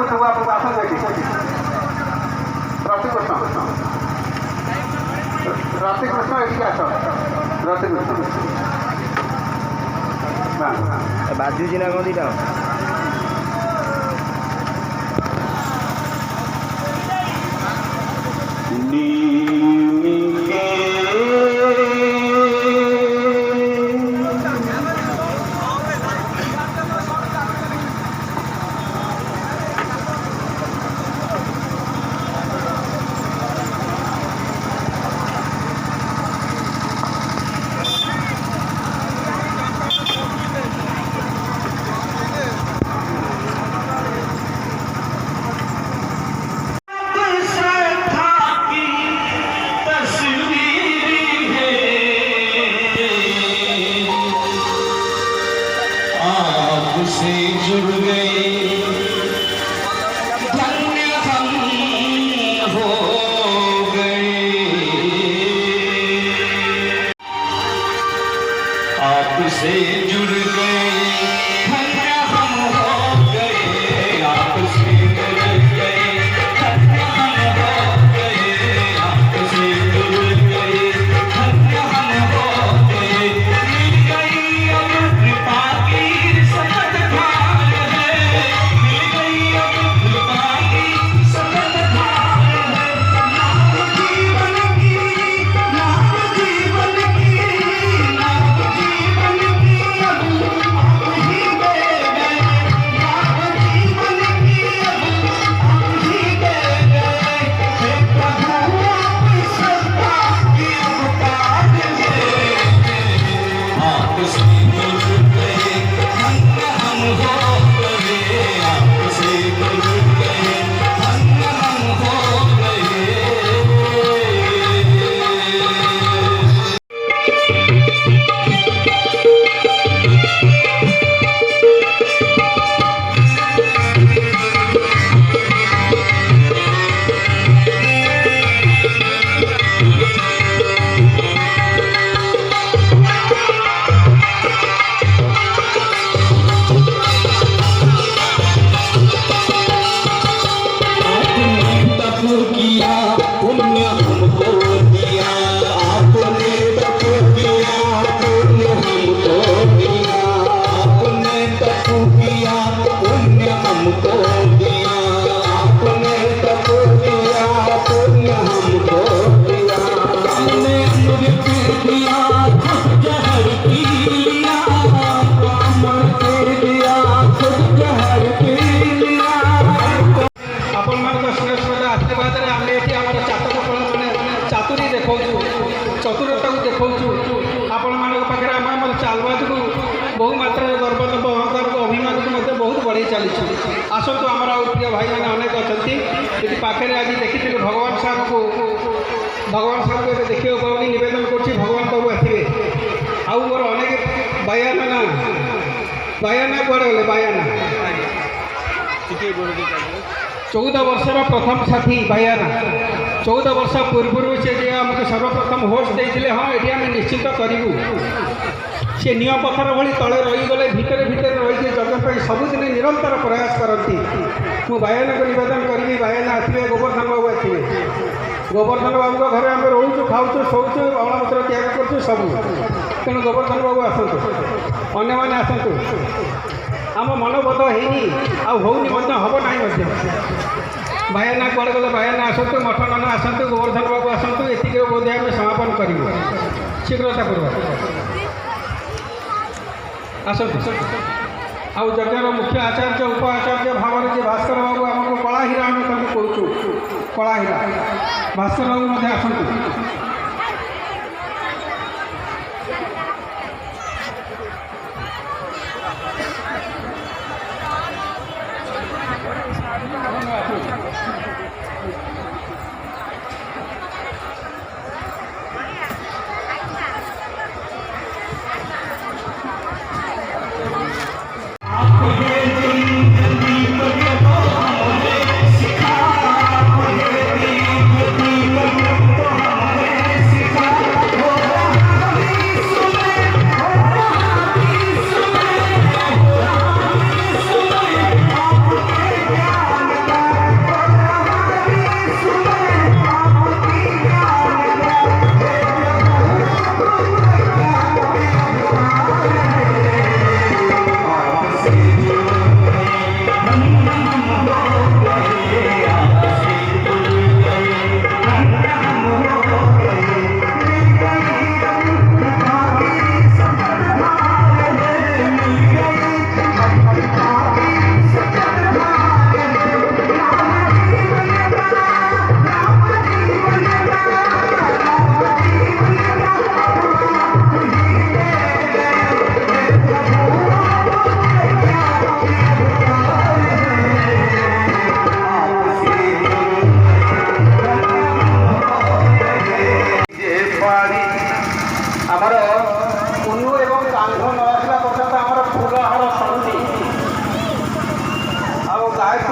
डाकुवा आसन देखी प्रतिकृष्ण रतिकृष्ण ये आस रतिकृष्ण बाजुची ना कौन दीटा चतुरता को देखा आपण मान पाखे आम चलवा जो बहु मात्रा गर्व अहंकार अभिमान को बहुत बढ़े चली आसतु आमर प्रिय भाई मैंने अनेक अच्छा ये पाखे आज देखी भगवान साहब को देखा पाऊनी नवेदन कर भगवान बाबू आसवे आउ मोर अनेक बायाना ना बायाना कड़े गले बायाना 14 वर्षर प्रथम साथी बायाना 14 वर्ष पूर्व से आमको सर्वप्रथम होस्ट देते हाँ ये आम निश्चित करूँ सी निय पथर भाई तले रहीगले भितर भितर रही जगह सबुदिन निरंतर प्रयास करती मु बायाना को नवेदन करी बायाना आसवे गोवर्धन बाबू आसवे गोवर्धन बाबू घर आम रोचु खाऊ शोचु अणमूत्र त्याग करूँ सब तेणु गोवर्धन बाबू आसतु अन्य मैंने आसतु आम मनोबोध होनी आनी हम ना बायाना कड़े गले बायाना आसतु मठ नाना आसतु गोवर्धन बाबू आसतु ये बोध आम समापन करूँ शीघ्रता पूर्वक आसतु आउ यज्ञर मुख्य आचार्य उप आचार्य भाव जी भास्कर बाबू आमको कलाहीरा आम कहूँ कलाहीरा भास्कर बाबू आसतु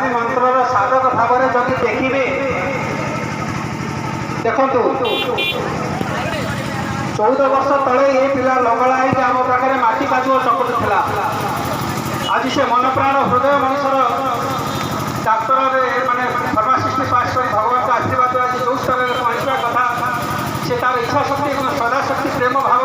ଗାୟତ୍ରୀ ମନ୍ତ୍ରର ସାଧକ ଭାବରେ ଯଦି ଦେଖିବେ, ଦେଖନ୍ତୁ 14 ବର୍ଷ ତଳେ ଏ ପିଲା ଲଙ୍ଗଳା ହେଇକି ଆମ ପାଖରେ ମାଟି କାଦୁଅ ଚକଟୁଥିଲା। ଆଜି ସେ ମନ ପ୍ରାଣ ହୃଦୟ ମଣିଷର ଡାକ୍ତରରେ ମାନେ ଫାର୍ମାସିଷ୍ଟ ପାସ୍ କରି ଭଗବାନଙ୍କ ଆଶୀର୍ବାଦ ଆଜି ଯେଉଁ ସ୍ତରରେ ପହଞ୍ଚିବା କଥା, ସେ ତାର ଇଚ୍ଛା ଶକ୍ତି ଏବଂ ଶ୍ରଦ୍ଧା ଶକ୍ତି ପ୍ରେମ ଭାବ